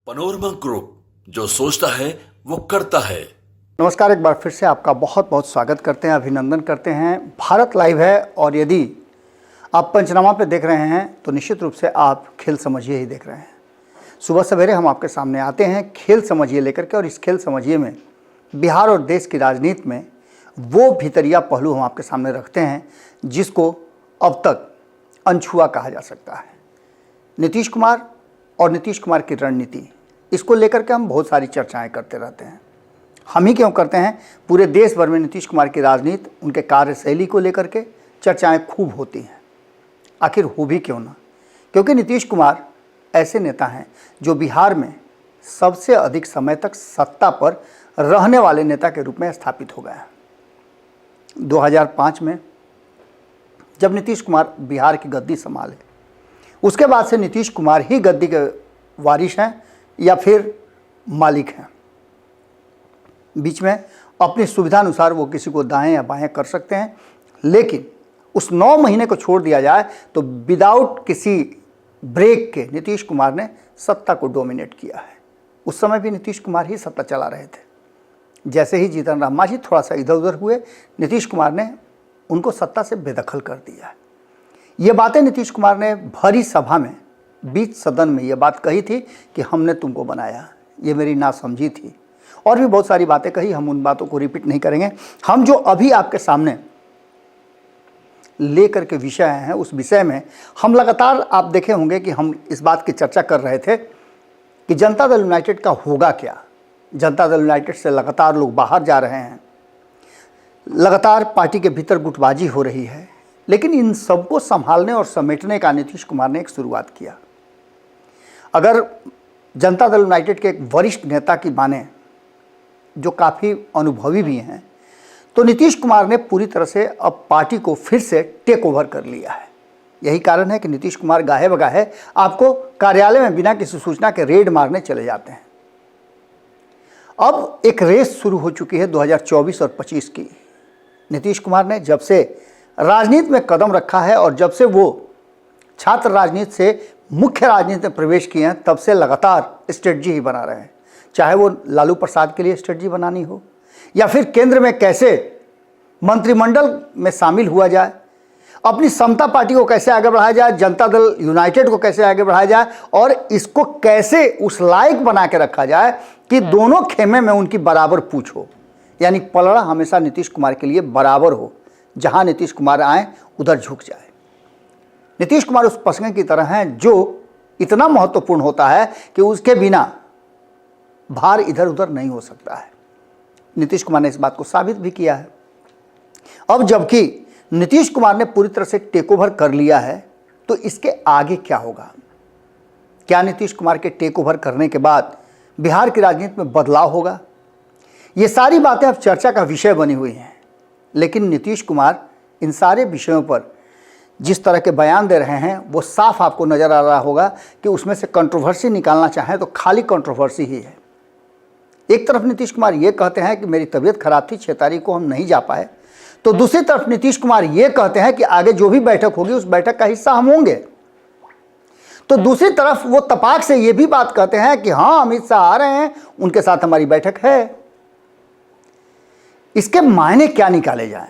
Panorama group, जो सोचता है वो करता है। नमस्कार, एक बार फिर से आपका बहुत बहुत स्वागत करते हैं, अभिनंदन करते हैं। भारत लाइव है और यदि आप पंचनामा पे देख रहे हैं तो निश्चित रूप से आप खेल समझिए ही देख रहे हैं। सुबह सवेरे हम आपके सामने आते हैं खेल समझिए लेकर के, और इस खेल समझिए में बिहार और देश की राजनीति में वो भीतरिया पहलू हम आपके सामने रखते हैं जिसको अब तक अनछुआ कहा जा सकता है। नीतीश कुमार और नीतीश कुमार की रणनीति, इसको लेकर के हम बहुत सारी चर्चाएं करते रहते हैं। हम ही क्यों करते हैं, पूरे देश भर में नीतीश कुमार की राजनीति, उनके कार्यशैली को लेकर के चर्चाएं खूब होती हैं। आखिर हो भी क्यों ना, क्योंकि नीतीश कुमार ऐसे नेता हैं जो बिहार में सबसे अधिक समय तक सत्ता पर रहने वाले नेता के रूप में स्थापित हो गए हैं। 2005 में जब नीतीश कुमार बिहार की गद्दी संभाले, उसके बाद से नीतीश कुमार ही गद्दी के वारिस हैं या फिर मालिक हैं। बीच में अपनी सुविधा अनुसार वो किसी को दाएं या बाएं कर सकते हैं, लेकिन उस 9 महीने को छोड़ दिया जाए तो विदाउट किसी ब्रेक के नीतीश कुमार ने सत्ता को डोमिनेट किया है। उस समय भी नीतीश कुमार ही सत्ता चला रहे थे। जैसे ही जीतन राम मांझी थोड़ा सा इधर उधर हुए, नीतीश कुमार ने उनको सत्ता से बेदखल कर दिया है। ये बातें नीतीश कुमार ने भरी सभा में, बीच सदन में ये बात कही थी कि हमने तुमको बनाया, ये मेरी नासमझी थी, और भी बहुत सारी बातें कही। हम उन बातों को रिपीट नहीं करेंगे। हम जो अभी आपके सामने लेकर के विषय हैं, उस विषय में हम लगातार, आप देखे होंगे कि हम इस बात की चर्चा कर रहे थे कि जनता दल यूनाइटेड का होगा क्या। जनता दल यूनाइटेड से लगातार लोग बाहर जा रहे हैं, लगातार पार्टी के भीतर गुटबाजी हो रही है, लेकिन इन सबको संभालने और समेटने का नीतीश कुमार ने एक शुरुआत किया। अगर जनता दल यूनाइटेड के एक वरिष्ठ नेता की माने, जो काफ़ी अनुभवी भी हैं, तो नीतीश कुमार ने पूरी तरह से अब पार्टी को फिर से टेक ओवर कर लिया है। यही कारण है कि नीतीश कुमार गाहे बगाहे आपको कार्यालय में बिना किसी सूचना के रेड मारने चले जाते हैं। अब एक रेस शुरू हो चुकी है 2024 और 25 की। नीतीश कुमार ने जब से राजनीति में कदम रखा है और जब से वो छात्र राजनीति से मुख्य राजनीति में प्रवेश किए हैं, तब से लगातार स्ट्रेटजी ही बना रहे हैं। चाहे वो लालू प्रसाद के लिए स्ट्रेटजी बनानी हो, या फिर केंद्र में कैसे मंत्रिमंडल में शामिल हुआ जाए, अपनी समता पार्टी को कैसे आगे बढ़ाया जाए, जनता दल यूनाइटेड को कैसे आगे बढ़ाया जाए, और इसको कैसे उस लायक बना के रखा जाए कि दोनों खेमे में उनकी बराबर पूछ हो, यानी पलड़ा हमेशा नीतीश कुमार के लिए बराबर हो। जहां नीतीश कुमार आए उधर झुक जाए। नीतीश कुमार उस पसंगे की तरह हैं जो इतना महत्वपूर्ण होता है कि उसके बिना भार इधर उधर नहीं हो सकता है। नीतीश कुमार ने इस बात को साबित भी किया है। अब जबकि नीतीश कुमार ने पूरी तरह से टेक ओवर कर लिया है, तो इसके आगे क्या होगा? क्या नीतीश कुमार के टेक ओवर करने के बाद बिहार की राजनीति में बदलाव होगा? ये सारी बातें अब चर्चा का विषय बनी हुई हैं। लेकिन नीतीश कुमार इन सारे विषयों पर जिस तरह के बयान दे रहे हैं, वो साफ आपको नज़र आ रहा होगा कि उसमें से कंट्रोवर्सी निकालना चाहें तो खाली कंट्रोवर्सी ही है। एक तरफ नीतीश कुमार ये कहते हैं कि मेरी तबीयत खराब थी, 6 तारीख को हम नहीं जा पाए, तो दूसरी तरफ नीतीश कुमार ये कहते हैं कि आगे जो भी बैठक होगी उस बैठक का हिस्सा हम होंगे। तो दूसरी तरफ वो तपाक से ये भी बात कहते हैं कि हाँ, अमित शाह आ रहे हैं, उनके साथ हमारी बैठक है। इसके मायने क्या निकाले जाएं?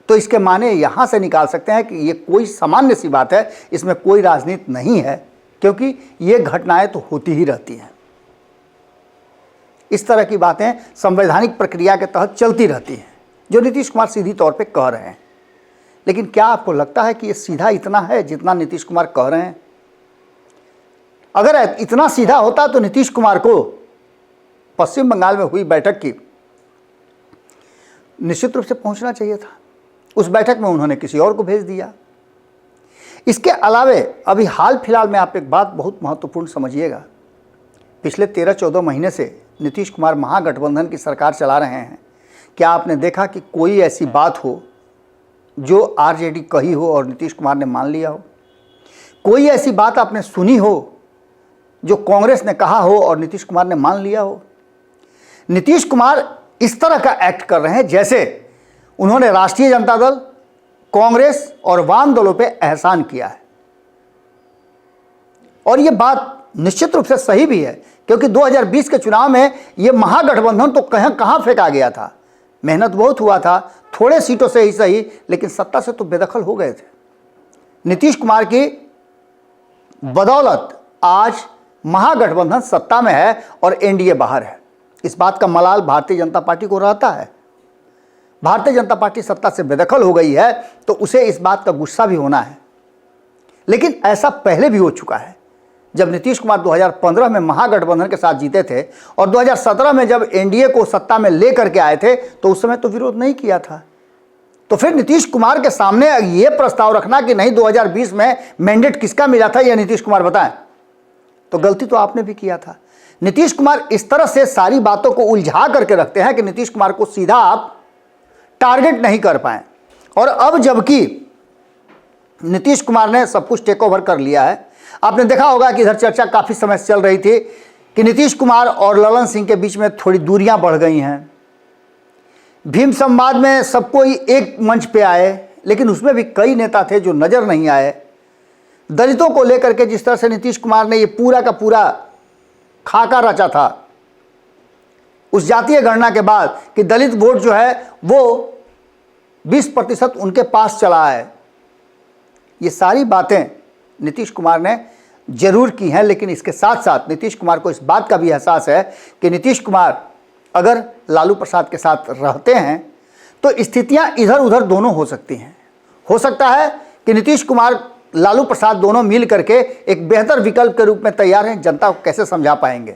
तो इसके मायने यहां से निकाल सकते हैं कि ये कोई सामान्य सी बात है, इसमें कोई राजनीति नहीं है, क्योंकि ये घटनाएं तो होती ही रहती हैं। इस तरह की बातें संवैधानिक प्रक्रिया के तहत चलती रहती हैं, जो नीतीश कुमार सीधी तौर पे कह रहे हैं। लेकिन क्या आपको लगता है कि ये सीधा इतना है जितना नीतीश कुमार कह रहे हैं? अगर इतना सीधा होता तो नीतीश कुमार को पश्चिम बंगाल में हुई बैठक की निश्चित रूप से पहुंचना चाहिए था। उस बैठक में उन्होंने किसी और को भेज दिया। इसके अलावे अभी हाल फिलहाल में आप एक बात बहुत महत्वपूर्ण समझिएगा। पिछले 13-14 महीने से नीतीश कुमार महागठबंधन की सरकार चला रहे हैं। क्या आपने देखा कि कोई ऐसी बात हो जो आरजेडी कही हो और नीतीश कुमार ने मान लिया हो? कोई ऐसी बात आपने सुनी हो जो कांग्रेस ने कहा हो और नीतीश कुमार ने मान लिया हो? नीतीश कुमार इस तरह का एक्ट कर रहे हैं जैसे उन्होंने राष्ट्रीय जनता दल, कांग्रेस और वाम दलों पे एहसान किया है। और ये बात निश्चित रूप से सही भी है, क्योंकि 2020 के चुनाव में ये महागठबंधन तो कहाँ फेंका गया था। मेहनत बहुत हुआ था, थोड़े सीटों से ही सही, लेकिन सत्ता से तो बेदखल हो गए थे। नीतीश कुमार की बदौलत आज महागठबंधन सत्ता में है और एनडीए बाहर है। इस बात का मलाल भारतीय जनता पार्टी को रहता है। भारतीय जनता पार्टी सत्ता से बेदखल हो गई है तो उसे इस बात का गुस्सा भी होना है, लेकिन ऐसा पहले भी हो चुका है। जब नीतीश कुमार 2015 में महागठबंधन के साथ जीते थे और 2017 में जब एनडीए को सत्ता में लेकर के आए थे तो उस समय तो विरोध नहीं किया था। तो फिर नीतीश कुमार के सामने यह प्रस्ताव रखना कि नहीं 2020 में मैंडेट किसका मिला था यह नीतीश कुमार बताएं, तो गलती तो आपने भी किया था। नीतीश कुमार इस तरह से सारी बातों को उलझा करके रखते हैं कि नीतीश कुमार को सीधा आप टारगेट नहीं कर पाए। और अब जबकि नीतीश कुमार ने सब कुछ टेक ओवर कर लिया है, आपने देखा होगा कि इधर चर्चा काफ़ी समय से चल रही थी कि नीतीश कुमार और ललन सिंह के बीच में थोड़ी दूरियां बढ़ गई हैं। भीम संवाद में सब कोई एक मंच पे आए, लेकिन उसमें भी कई नेता थे जो नज़र नहीं आए। दलितों को लेकर के जिस तरह से नीतीश कुमार ने ये पूरा का पूरा खाका रचा था उस जातीय गणना के बाद कि दलित वोट जो है वो 20% उनके पास चला है, ये सारी बातें नीतीश कुमार ने जरूर की हैं। लेकिन इसके साथ साथ नीतीश कुमार को इस बात का भी एहसास है कि नीतीश कुमार अगर लालू प्रसाद के साथ रहते हैं तो स्थितियां इधर उधर दोनों हो सकती हैं। हो सकता है कि नीतीश कुमार लालू प्रसाद दोनों मिल करके एक बेहतर विकल्प के रूप में तैयार हैं, जनता को कैसे समझा पाएंगे।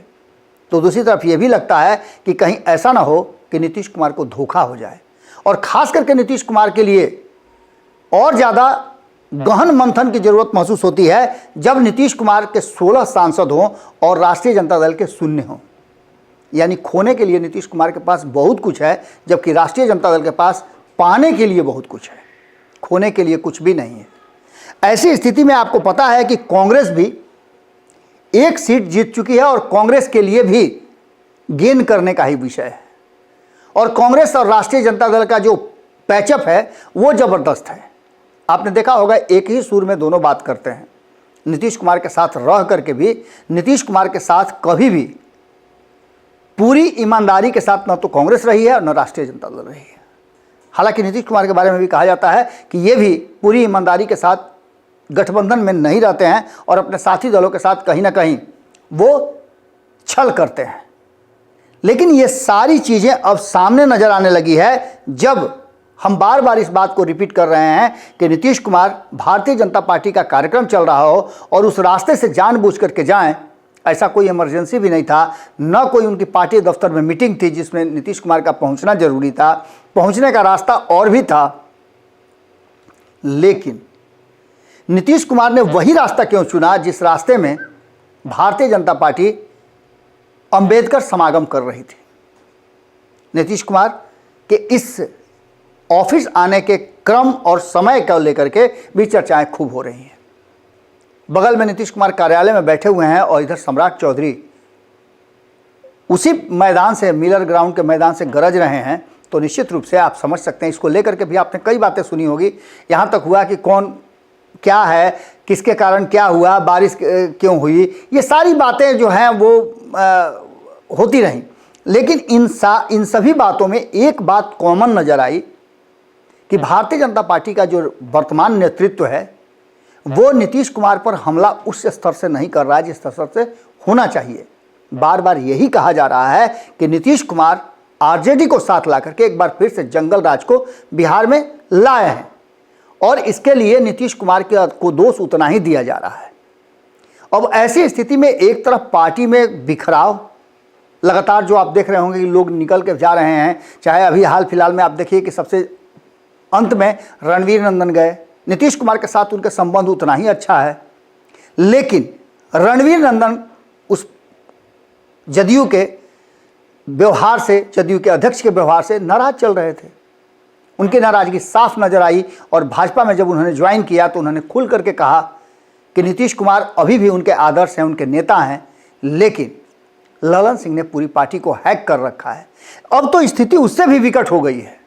तो दूसरी तरफ ये भी लगता है कि कहीं ऐसा ना हो कि नीतीश कुमार को धोखा हो जाए, और खास करके नीतीश कुमार के लिए और ज़्यादा गहन मंथन की जरूरत महसूस होती है जब नीतीश कुमार के 16 सांसद हों और राष्ट्रीय जनता दल के 0 हों। यानी खोने के लिए नीतीश कुमार के पास बहुत कुछ है, जबकि राष्ट्रीय जनता दल के पास पाने के लिए बहुत कुछ है, खोने के लिए कुछ भी नहीं है। ऐसी स्थिति में आपको पता है कि कांग्रेस भी एक सीट जीत चुकी है और कांग्रेस के लिए भी गेन करने का ही विषय है। और कांग्रेस और राष्ट्रीय जनता दल का जो पैचअप है वो जबरदस्त है। आपने देखा होगा एक ही सुर में दोनों बात करते हैं। नीतीश कुमार के साथ रह करके भी नीतीश कुमार के साथ कभी भी पूरी ईमानदारी के साथ न तो कांग्रेस रही है और न राष्ट्रीय जनता दल रही है। हालांकि नीतीश कुमार के बारे में भी कहा जाता है कि ये भी पूरी ईमानदारी के साथ गठबंधन में नहीं रहते हैं और अपने साथी दलों के साथ कहीं ना कहीं वो छल करते हैं। लेकिन ये सारी चीज़ें अब सामने नजर आने लगी है जब हम बार बार इस बात को रिपीट कर रहे हैं कि नीतीश कुमार भारतीय जनता पार्टी का कार्यक्रम चल रहा हो और उस रास्ते से जानबूझ करके जाएं। ऐसा कोई इमरजेंसी भी नहीं था, न कोई उनकी पार्टी दफ्तर में मीटिंग थी जिसमें नीतीश कुमार का पहुंचना जरूरी था, पहुंचने का रास्ता और भी था। लेकिन नीतीश कुमार ने वही रास्ता क्यों चुना जिस रास्ते में भारतीय जनता पार्टी अंबेडकर समागम कर रही थी। नीतीश कुमार के इस ऑफिस आने के क्रम और समय को लेकर के भी चर्चाएं खूब हो रही हैं। बगल में नीतीश कुमार कार्यालय में बैठे हुए हैं और इधर सम्राट चौधरी उसी मैदान से, मिलर ग्राउंड के मैदान से गरज रहे हैं। तो निश्चित रूप से आप समझ सकते हैं, इसको लेकर के भी आपने कई बातें सुनी होगी। यहाँ तक हुआ कि कौन क्या है, किसके कारण क्या हुआ, बारिश क्यों हुई, ये सारी बातें जो हैं वो होती रहीं। लेकिन इन सभी बातों में एक बात कॉमन नज़र आई कि भारतीय जनता पार्टी का जो वर्तमान नेतृत्व है वो नीतीश कुमार पर हमला उस स्तर से नहीं कर रहा है जिस स्तर से होना चाहिए। बार बार यही कहा जा रहा है कि नीतीश कुमार आरजेडी को साथ ला करके एक बार फिर से जंगल राज को बिहार में लाए हैं और इसके लिए नीतीश कुमार को दोष उतना ही दिया जा रहा है। अब ऐसी स्थिति में एक तरफ पार्टी में बिखराव लगातार जो आप देख रहे होंगे कि लोग निकल के जा रहे हैं, चाहे अभी हाल फिलहाल में आप देखिए कि सबसे अंत में रणवीर नंदन गए, नीतीश कुमार के साथ उनके संबंध उतना ही अच्छा है, लेकिन रणवीर नंदन उस जदयू के व्यवहार से, जदयू के अध्यक्ष के व्यवहार से नाराज चल रहे थे। उनकी नाराजगी साफ नजर आई और भाजपा में जब उन्होंने ज्वाइन किया तो उन्होंने खुल करके कहा कि नीतीश कुमार अभी भी उनके आदर्श हैं, उनके नेता हैं, लेकिन ललन सिंह ने पूरी पार्टी को हैक कर रखा है। अब तो स्थिति उससे भी विकट हो गई है।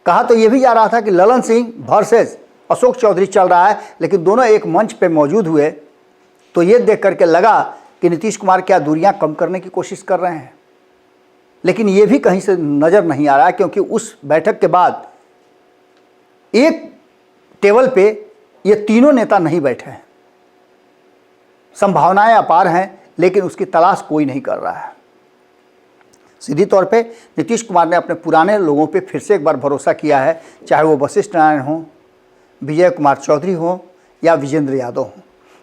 कहा तो यह भी जा रहा था कि ललन सिंह वर्सेस अशोक चौधरी चल रहा है, लेकिन दोनों एक मंच पे मौजूद हुए तो ये देख करके लगा कि नीतीश कुमार क्या दूरियां कम करने की कोशिश कर रहे हैं, लेकिन ये भी कहीं से नज़र नहीं आ रहा, क्योंकि उस बैठक के बाद एक टेबल पे ये तीनों नेता नहीं बैठे हैं। संभावनाएं अपार हैं, लेकिन उसकी तलाश कोई नहीं कर रहा है। सीधी तौर पे नीतीश कुमार ने अपने पुराने लोगों पे फिर से एक बार भरोसा किया है, चाहे वो वशिष्ठ नारायण हो, विजय कुमार चौधरी हो या विजेंद्र यादव हो।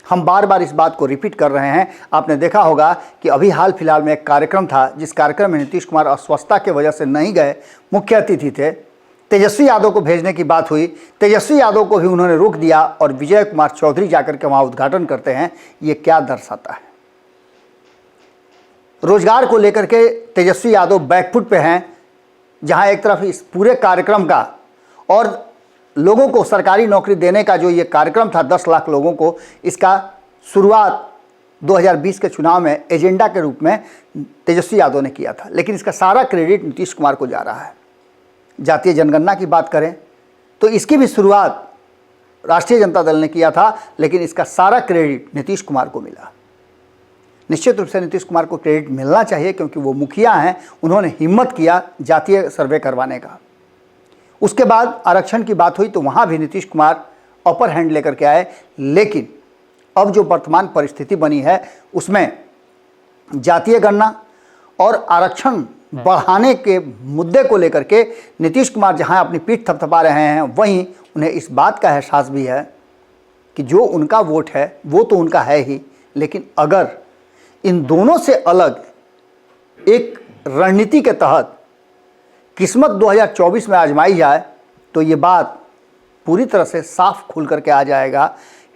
हम बार बार इस बात को रिपीट कर रहे हैं। आपने देखा होगा कि अभी हाल फिलहाल में एक कार्यक्रम था, जिस कार्यक्रम में नीतीश कुमार अस्वस्थता की वजह से नहीं गए, मुख्य अतिथि थे, तेजस्वी यादव को भेजने की बात हुई, तेजस्वी यादव को भी उन्होंने रोक दिया और विजय कुमार चौधरी जाकर के वहाँ उद्घाटन करते हैं। ये क्या दर्शाता है? रोजगार को लेकर के तेजस्वी यादव बैकफुट पे हैं, जहाँ एक तरफ इस पूरे कार्यक्रम का और लोगों को सरकारी नौकरी देने का जो ये कार्यक्रम था 10 लाख लोगों को, इसका शुरुआत 2020 के चुनाव में एजेंडा के रूप में तेजस्वी यादव ने किया था, लेकिन इसका सारा क्रेडिट नीतीश कुमार को जा रहा है। जातीय जनगणना की बात करें तो इसकी भी शुरुआत राष्ट्रीय जनता दल ने किया था, लेकिन इसका सारा क्रेडिट नीतीश कुमार को मिला। निश्चित रूप से नीतीश कुमार को क्रेडिट मिलना चाहिए, क्योंकि वो मुखिया हैं, उन्होंने हिम्मत किया जातीय सर्वे करवाने का। उसके बाद आरक्षण की बात हुई तो वहाँ भी नीतीश कुमार अपर हैंड लेकर के आए, लेकिन अब जो वर्तमान परिस्थिति बनी है उसमें जातीय गणना और आरक्षण बढ़ाने के मुद्दे को लेकर के नीतीश कुमार जहां अपनी पीठ थपथपा रहे हैं, वहीं उन्हें इस बात का एहसास भी है कि जो उनका वोट है वो तो उनका है ही, लेकिन अगर इन दोनों से अलग एक रणनीति के तहत किस्मत 2024 में आजमाई जाए तो ये बात पूरी तरह से साफ खुल करके आ जाएगा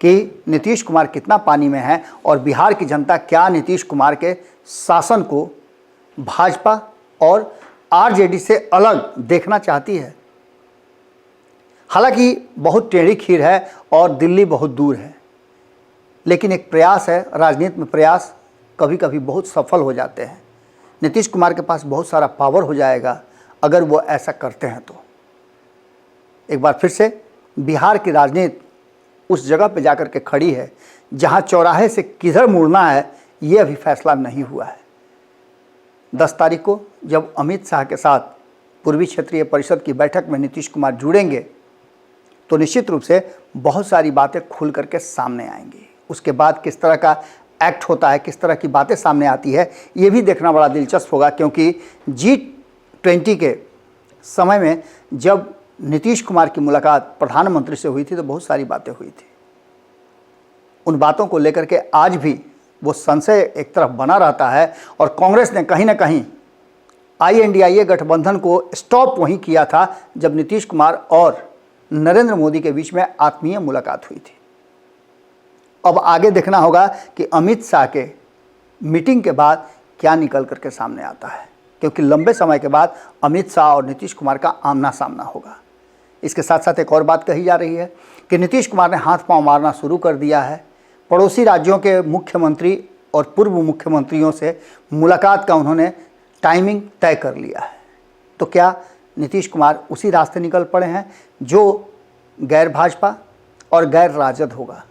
कि नीतीश कुमार कितना पानी में है और बिहार की जनता क्या नीतीश कुमार के शासन को भाजपा और आरजेडी से अलग देखना चाहती है। हालांकि बहुत टेढ़ी खीर है और दिल्ली बहुत दूर है, लेकिन एक प्रयास है। राजनीति में प्रयास कभी कभी बहुत सफल हो जाते हैं। नीतीश कुमार के पास बहुत सारा पावर हो जाएगा अगर वो ऐसा करते हैं तो। एक बार फिर से बिहार की राजनीति उस जगह पे जाकर के खड़ी है जहां चौराहे से किधर मुड़ना है ये अभी फैसला नहीं हुआ है। 10 तारीख को जब अमित शाह के साथ पूर्वी क्षेत्रीय परिषद की बैठक में नीतीश कुमार जुड़ेंगे तो निश्चित रूप से बहुत सारी बातें खुल करके सामने आएंगी। उसके बाद किस तरह का एक्ट होता है, किस तरह की बातें सामने आती है, ये भी देखना बड़ा दिलचस्प होगा, क्योंकि G20 के समय में जब नीतीश कुमार की मुलाकात प्रधानमंत्री से हुई थी तो बहुत सारी बातें हुई थी। उन बातों को लेकर के आज भी वो संशय एक तरफ बना रहता है और कांग्रेस ने कहीं ना कहीं INDIA गठबंधन को स्टॉप वहीं किया था जब नीतीश कुमार और नरेंद्र मोदी के बीच में आत्मीय मुलाकात हुई थी। अब आगे देखना होगा कि अमित शाह के मीटिंग के बाद क्या निकल करके सामने आता है, क्योंकि लंबे समय के बाद अमित शाह और नीतीश कुमार का आमना सामना होगा। इसके साथ साथ एक और बात कही जा रही है कि नीतीश कुमार ने हाथ पांव मारना शुरू कर दिया है। पड़ोसी राज्यों के मुख्यमंत्री और पूर्व मुख्यमंत्रियों से मुलाकात का उन्होंने टाइमिंग तय कर लिया है। तो क्या नीतीश कुमार उसी रास्ते निकल पड़े हैं जो गैर भाजपा और गैर राजद होगा?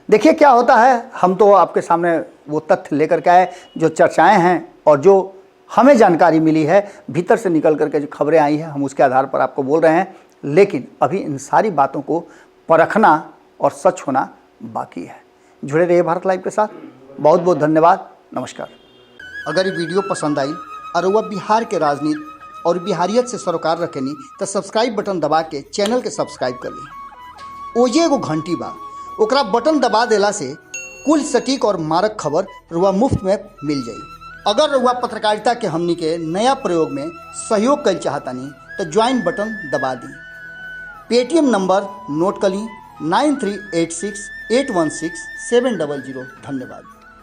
देखिए क्या होता है। हम तो आपके सामने वो तथ्य लेकर के आए जो चर्चाएं हैं और जो हमें जानकारी मिली है, भीतर से निकल करके जो खबरें आई हैं हम उसके आधार पर आपको बोल रहे हैं। लेकिन अभी इन सारी बातों को परखना और सच होना बाकी है। जुड़े रहिए भारत लाइव के साथ। बहुत बहुत धन्यवाद। नमस्कार। अगर ये वीडियो पसंद आई और वह बिहार के राजनीति और बिहारियत से सरोकार रखेनी तो सब्सक्राइब बटन दबा के चैनल के सब्सक्राइब कर ली। ओजे एगो घंटी बा, ओकरा बटन दबा देला से कुल सटीक और मारक खबर रुआ मुफ्त में मिल जाई। अगर रुआ पत्रकारिता के हमनी के नया प्रयोग में सहयोग कर चाहतानी तो ज्वाइन बटन दबा दी। पेटीएम नंबर नोट कर ली 9386816700। धन्यवाद।